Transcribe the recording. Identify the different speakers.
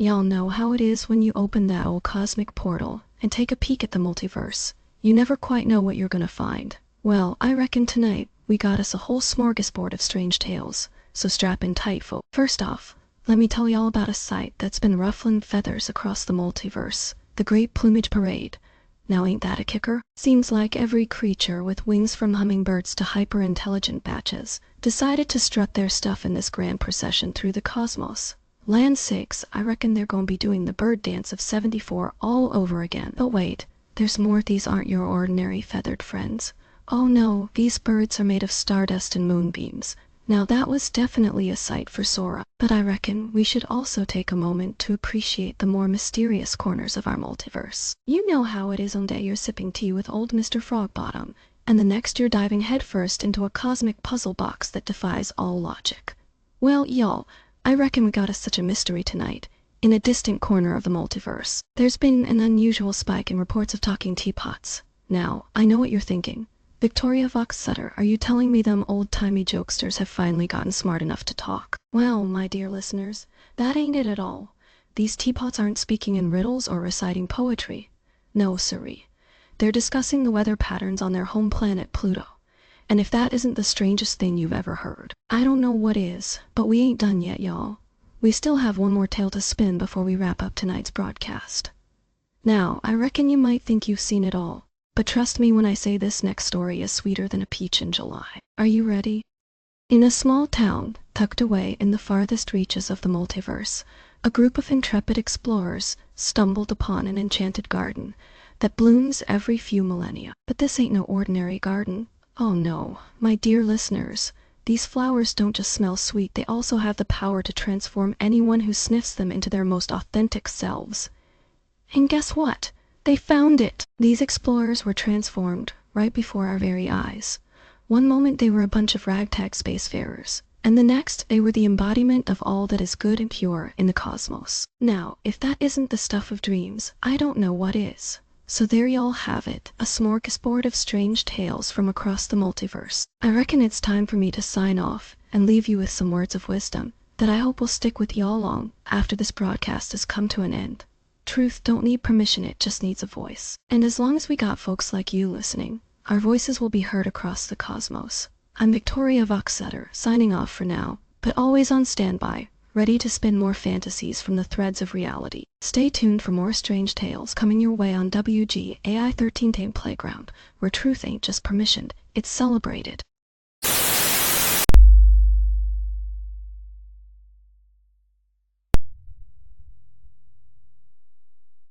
Speaker 1: Y'all know how it is when you open that old cosmic portal and take a peek at the multiverse. You never quite know what you're gonna find. Well, I reckon tonight we got us a whole smorgasbord of strange tales, so strap in tight, folk. First off, let me tell y'all about a sight that's been ruffling feathers across the multiverse, the Great Plumage Parade. Now ain't that a kicker? Seems like every creature with wings from hummingbirds to hyper-intelligent batches decided to strut their stuff in this grand procession through the cosmos. Land sakes, I reckon they're gonna be doing the bird dance of 74 all over again. But wait, there's more. These aren't your ordinary feathered friends. Oh no, these birds are made of stardust and moonbeams. Now that was definitely a sight for Sora, but I reckon we should also take a moment to appreciate the more mysterious corners of our multiverse. You know how it is one day you're sipping tea with old Mr. Frogbottom, and the next you're diving headfirst into a cosmic puzzle box that defies all logic. Well, y'all, I reckon we got us such a mystery tonight. In a distant corner of the multiverse, there's been an unusual spike in reports of talking teapots. Now, I know what you're thinking. Victoria VoX's Sutter, are you telling me them old-timey jokesters have finally gotten smart enough to talk? Well, my dear listeners, that ain't it at all. These teapots aren't speaking in riddles or reciting poetry. No, siree. They're discussing the weather patterns on their home planet Pluto. And if that isn't the strangest thing you've ever heard, I don't know what is, but we ain't done yet, y'all. We still have one more tale to spin before we wrap up tonight's broadcast. Now, I reckon you might think you've seen it all. But trust me when I say this next story is sweeter than a peach in July. Are you ready? In a small town, tucked away in the farthest reaches of the multiverse, a group of intrepid explorers stumbled upon an enchanted garden that blooms every few millennia. But this ain't no ordinary garden. Oh no, my dear listeners. These flowers don't just smell sweet, they also have the power to transform anyone who sniffs them into their most authentic selves. And guess what? They found it! These explorers were transformed right before our very eyes. One moment they were a bunch of ragtag spacefarers, and the next they were the embodiment of all that is good and pure in the cosmos. Now, if that isn't the stuff of dreams, I don't know what is. So there y'all have it, a smorgasbord of strange tales from across the multiverse. I reckon it's time for me to sign off and leave you with some words of wisdom that I hope will stick with y'all long after this broadcast has come to an end. Truth don't need permission, it just needs a voice. And as long as we got folks like you listening, our voices will be heard across the cosmos. I'm Victoria VoX's Sutter, signing off for now, but always on standby, ready to spin more fantasies from the threads of reality. Stay tuned for more strange tales coming your way on WGAI 13 Tame Playground, where truth ain't just permissioned, it's celebrated.